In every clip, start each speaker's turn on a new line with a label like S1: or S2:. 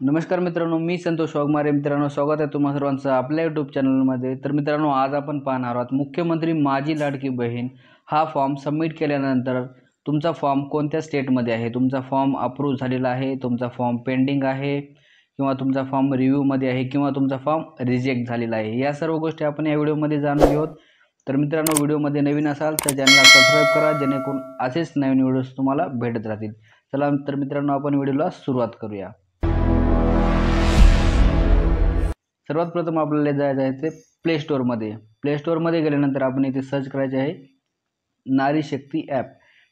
S1: नमस्कार मित्रांनो, मी संतोष वाघमारे. मित्रांनो, स्वागत आहे तुम्हा सर्वांचं आपल्या यूट्यूब चॅनलमध्ये. तर मित्रांनो, आज आपण पाहणार आहोत मुख्यमंत्री माझी लाडकी बहीण हा फॉर्म सबमिट केल्यानंतर तुमचा फॉर्म कोणत्या स्टेटमध्ये आहे, तुमचा फॉर्म अप्रूव्ह झालेला आहे, तुमचा फॉर्म पेंडिंग आहे किंवा तुमचा फॉर्म रिव्ह्यूमध्ये आहे किंवा तुमचा फॉर्म रिजेक्ट झालेला आहे. या सर्व गोष्टी आपण या व्हिडिओमध्ये जाणून घेऊत. तर मित्रांनो, व्हिडिओमध्ये नवीन असाल तर चॅनलला सबस्क्राईब करा, जेणेकरून असेच नवीन व्हिडिओज तुम्हाला भेटत राहतील. चला तर मित्रांनो, आपण व्हिडिओला सुरुवात करूया. सर्वात प्रथम आपल्याला जायचं आहे ते प्ले स्टोअरमध्ये गेल्यानंतर आपण इथे सर्च करायचे आहे नारी शक्ती ॲप.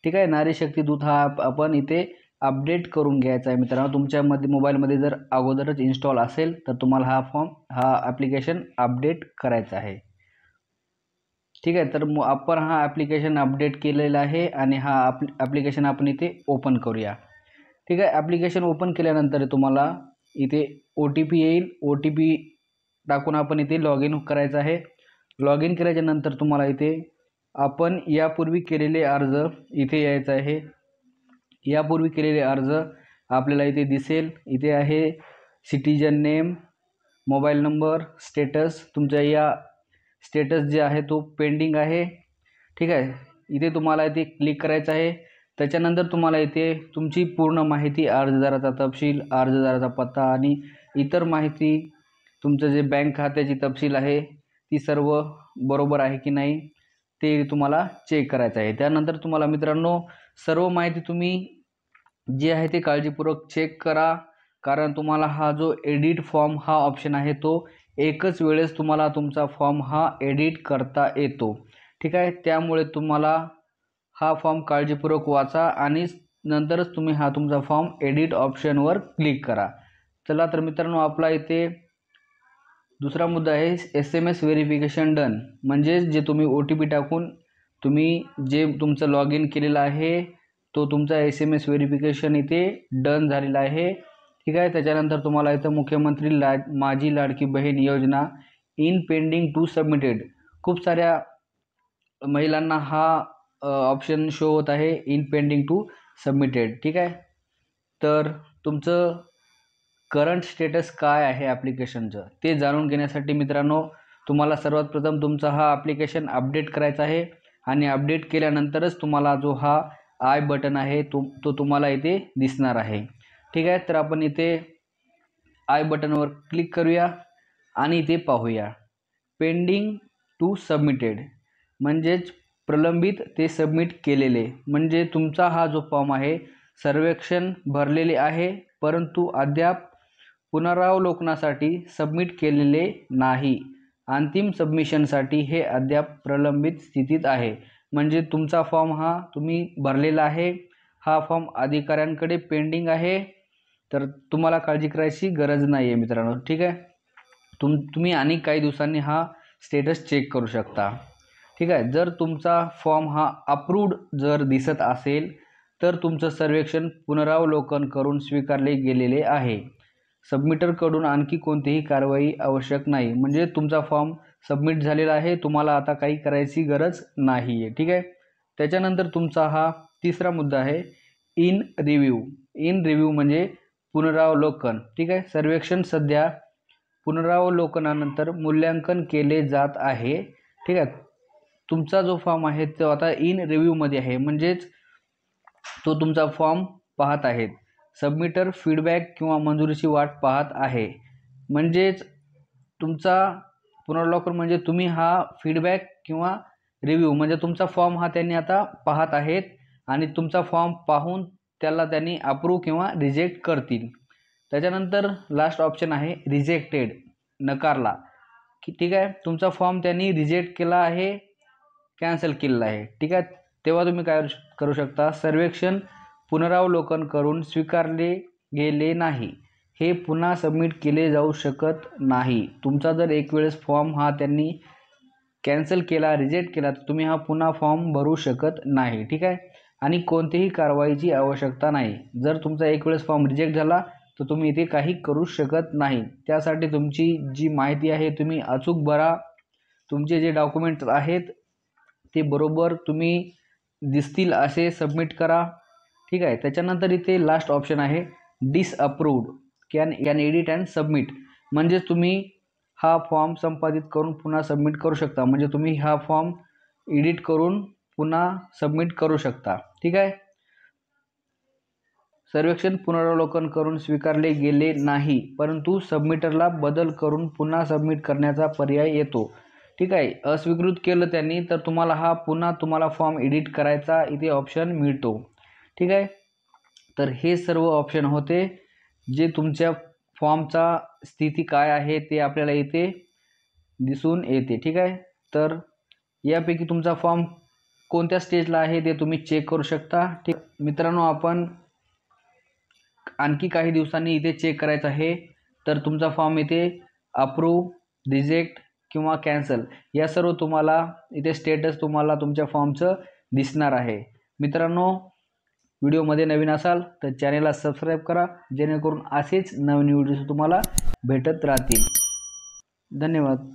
S1: ठीक आहे, नारी शक्ती दूत हा ॲप आपण इथे अपडेट करून घ्यायचा आहे. मित्रांनो, तुमच्यामध्ये मोबाईलमध्ये जर अगोदरच इन्स्टॉल असेल तर तुम्हाला हा ॲप्लिकेशन अपडेट करायचा आहे. ठीक आहे, तर आपण हा ॲप्लिकेशन अपडेट केलेला आहे आणि हा ॲप्लिकेशन आपण इथे ओपन करूया. ठीक आहे, ॲप्लिकेशन ओपन केल्यानंतर तुम्हाला इथे OTP येईल. OTP टाकून आपण इथे लॉग इन करायचं आहे. लॉग इन केल्याच्या नंतर तुम्हाला इथे आपण यापूर्वी केलेले अर्ज इथे यायचं आहे. यापूर्वी केलेले अर्ज आपल्याला इथे दिसेल. इथे आहे citizen name, mobile number, status. तुमच्या या स्टेटस जे आहे तो पेंडिंग आहे. ठीक आहे, इथे तुम्हाला इथे क्लिक करायचं आहे. त्याच्यानंतर तुम्हाला इथे तुमची पूर्ण माहिती, अर्जदाराचा तपशील, अर्जदाराचा पत्ता आणि इतर माहिती, तुमचं जे बँक खात्याची तपशील आहे ती सर्व बरोबर आहे की नाही ते तुम्हाला चेक करायचं आहे. त्यानंतर तुम्हाला मित्रांनो सर्व माहिती तुम्ही जी आहे ते काळजीपूर्वक चेक करा, कारण तुम्हाला हा जो एडिट फॉर्म हा ऑप्शन आहे तो एकच वेळेस तुम्हाला तुमचा फॉर्म हा एडिट करता येतो. ठीक आहे, त्यामुळे तुम्हाला हा फॉर्म काळजीपूर्वक वाचा आणि नंतरच तुम्ही हा तुमचा फॉर्म एडिट ऑप्शनवर क्लिक करा. चला तर मित्रांनो, आपला इथे दुसरा मुद्दा आहे SMS व्हेरिफिकेशन डन. म्हणजे जे तुम्ही OTP टाकून तुम्ही जे तुमचं लॉग इन केलेलं आहे तो तुमचा SMS व्हेरिफिकेशन इथे डन झालेला आहे. ठीक आहे, त्याच्यानंतर तुम्हाला इथं मुख्यमंत्री माझी लाडकी बहीण योजना इन पेंडिंग टू सबमिटेड, खूप साऱ्या महिलांना हा ऑप्शन शो होत आहे इन पेंडिंग टू सबमिटेड. ठीक आहे, तर तुमचं करंट स्टेटस काय आहे ॲप्लिकेशनचं ते जाणून घेण्यासाठी मित्रांनो तुम्हाला सर्वात प्रथम तुमचा हा ॲप्लिकेशन अपडेट करायचा आहे आणि अपडेट केल्यानंतरच तुम्हाला जो हा आय बटन आहे तो तुम्हाला इथे दिसणार आहे. ठीक आहे, तर आपण इथे आय बटनवर क्लिक करूया आणि इथे पाहूया पेंडिंग टू सबमिटेड, म्हणजेच प्रलंबित ते सबमिट केलेले. म्हणजे तुमचा हा जो फॉर्म आहे सर्वेक्षण भरलेले आहे परंतु अद्याप पुनरावलोकनासाठी सबमिट केलेले नाही. अंतिम सबमिशनसाठी हे अद्याप प्रलंबित स्थितीत आहे. म्हणजे तुमचा फॉर्म हा तुम्ही भरलेला आहे, हा फॉर्म अधिकाऱ्यांकडे पेंडिंग आहे, तर तुम्हाला काळजी करायची गरज नाही आहे मित्रांनो. ठीक आहे, तुम्ही आणि काही दिवसांनी हा स्टेटस चेक करू शकता. ठीक आहे, जर तुमचा फॉर्म हा अप्रूव्ड जर दिसत असेल तर तुमचं सर्वेक्षण पुनरावलोकन करून स्वीकारले गेलेले आहे. सबमिटरकडून आणखी कोणतीही कारवाई आवश्यक नाही. म्हणजे तुमचा फॉर्म सबमिट झालेला आहे, तुम्हाला आता काही करायची गरज नाही आहे. ठीक आहे, त्याच्यानंतर तुमचा हा तिसरा मुद्दा आहे इन रिव्ह्यू म्हणजे पुनरावलोकन. ठीक आहे, सर्वेक्षण सध्या पुनरावलोकनानंतर मूल्यांकन केले जात आहे. ठीक आहे, तुमचा जो फॉर्म आहे तो आता इन रिव्ह्यूमध्ये आहे, म्हणजेच तो तुमचा फॉर्म पाहत आहेत. सबमिटर फीडबॅक किंवा मंजुरीची वाट पाहत आहे. म्हणजेच तुमचा पुनरावलोकन म्हणजे तुम्ही हा फीडबॅक किंवा रिव्ह्यू म्हणजे तुमचा फॉर्म हा त्यांनी आता पाहत आहेत आणि तुमचा फॉर्म पाहून त्याला त्यांनी अप्रूव्ह किंवा रिजेक्ट करतील. त्याच्यानंतर लास्ट ऑप्शन आहे रिजेक्टेड, नकारला. ठीक आहे, तुमचा फॉर्म त्यांनी रिजेक्ट केला आहे, कॅन्सल केलेला आहे. ठीक आहे, तेव्हा तुम्ही काय करू शकता, सर्वेक्षण पुनरावलोकन करून स्वीकारले गेले नाही, हे पुन्हा सबमिट केले जाऊ शकत नाही. तुमचा जर एक वेळेस फॉर्म हा त्यांनी कॅन्सल केला, रिजेक्ट केला तर तुम्ही हा पुन्हा फॉर्म भरू शकत नाही. ठीक आहे, आणि कोणतीही कारवाईची आवश्यकता नाही. जर तुमचा एक वेळेस फॉर्म रिजेक्ट झाला तर तुम्ही इथे काही करू शकत नाही. त्यासाठी तुमची जी माहिती आहे तुम्ही अचूक भरा, तुमचे जे डॉक्युमेंट्स आहेत ते बरोबर तुम्ही दिसतील असे सबमिट करा. ठीक आहे, त्याच्यानंतर इथे लास्ट ऑप्शन आहे disapproved. Can edit and submit, म्हणजे तुम्ही हा फॉर्म संपादित करून पुन्हा सबमिट करू शकता, म्हणजे तुम्ही हा फॉर्म एडिट करून पुन्हा सबमिट करू शकता. ठीक आहे. सर्वेक्षण पुनरावलोकन करून स्वीकारले गेले नाही, परंतु सबमिटरला बदल करून पुन्हा सबमिट करण्याचा पर्याय येतो. ठीक आहे. अस्वीकृत केलं त्यांनी तर तुम्हाला हा पुन्हा तुम्हाला फॉर्म एडिट करायचा इथे ऑप्शन मिळतो. ठीक आहे. तर हे सर्व ऑप्शन होते जे तुमच्या फॉर्मचा स्थिती काय आहे ते आपल्याला इथे दिसून येते. ठीक आहे. तर यापैकी तुमचा फॉर्म कोणत्या स्टेजला आहे ते तुम्ही चेक करू शकता. ठीक मित्रांनो, आपण आणखी काही दिवसांनी इथे चेक करायचं आहे. तर तुमचा फॉर्म इथे अप्रूव्ह, रिजेक्ट किंवा कॅन्सल या सर्व तुम्हाला इथे स्टेटस तुम्हाला तुमच्या फॉर्मचं दिसणार आहे. मित्रांनो, व्हिडिओमध्ये नवीन असाल तर चॅनेलला सबस्क्राईब करा, जेणेकरून असेच नवीन व्हिडिओज तुम्हाला भेटत राहतील. धन्यवाद.